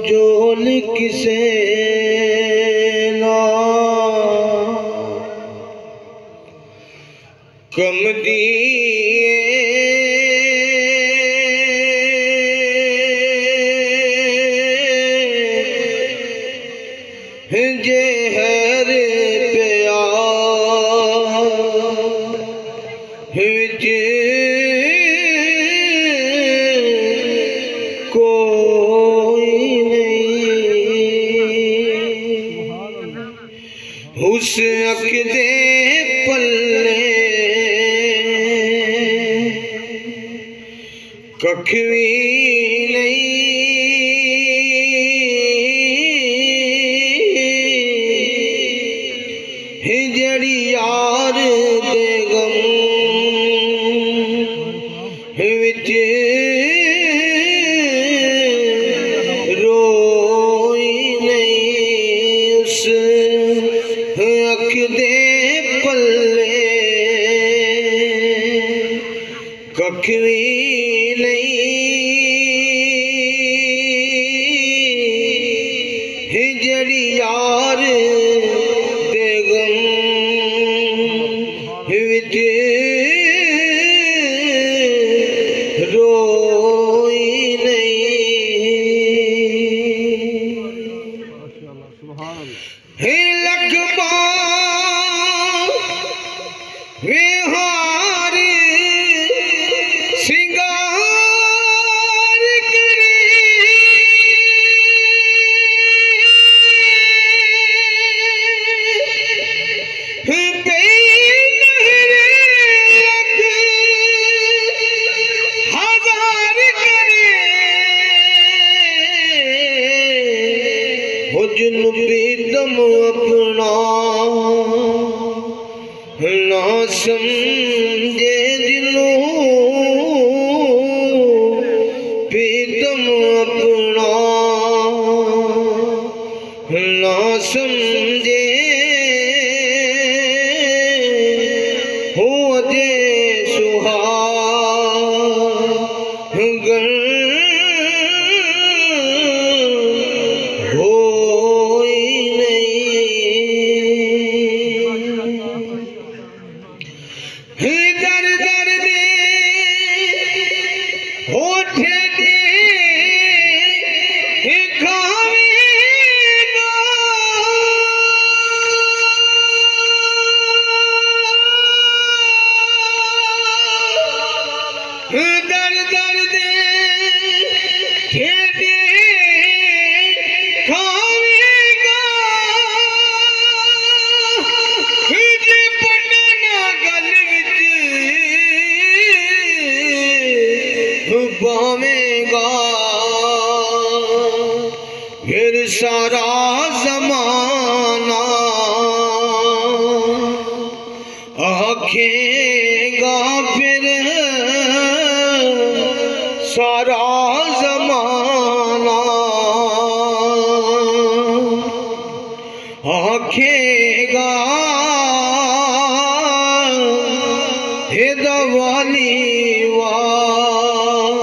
जोल किसे ना कम दिए जहर पिया विच कोई नहीं। उस अख दे पल्ले कख भी नहीं। जड़ी यार दे गम विच रोई नहीं। उस अख दे पल्ले कख भी नहीं। जड़ी यार दे गम विच रोई नहीं। लख विहार सिंगार जिन प्रीतम अपना ना समझे दिलों प्रीतम अपना ना समझे हो दे सुहागन दर दर दे ठेडे खावेगा जे पटना गल विच पावेगा। फिर सारा जमाना आखेगा फिर सारा जमाना आखेगा हे दवाली वाह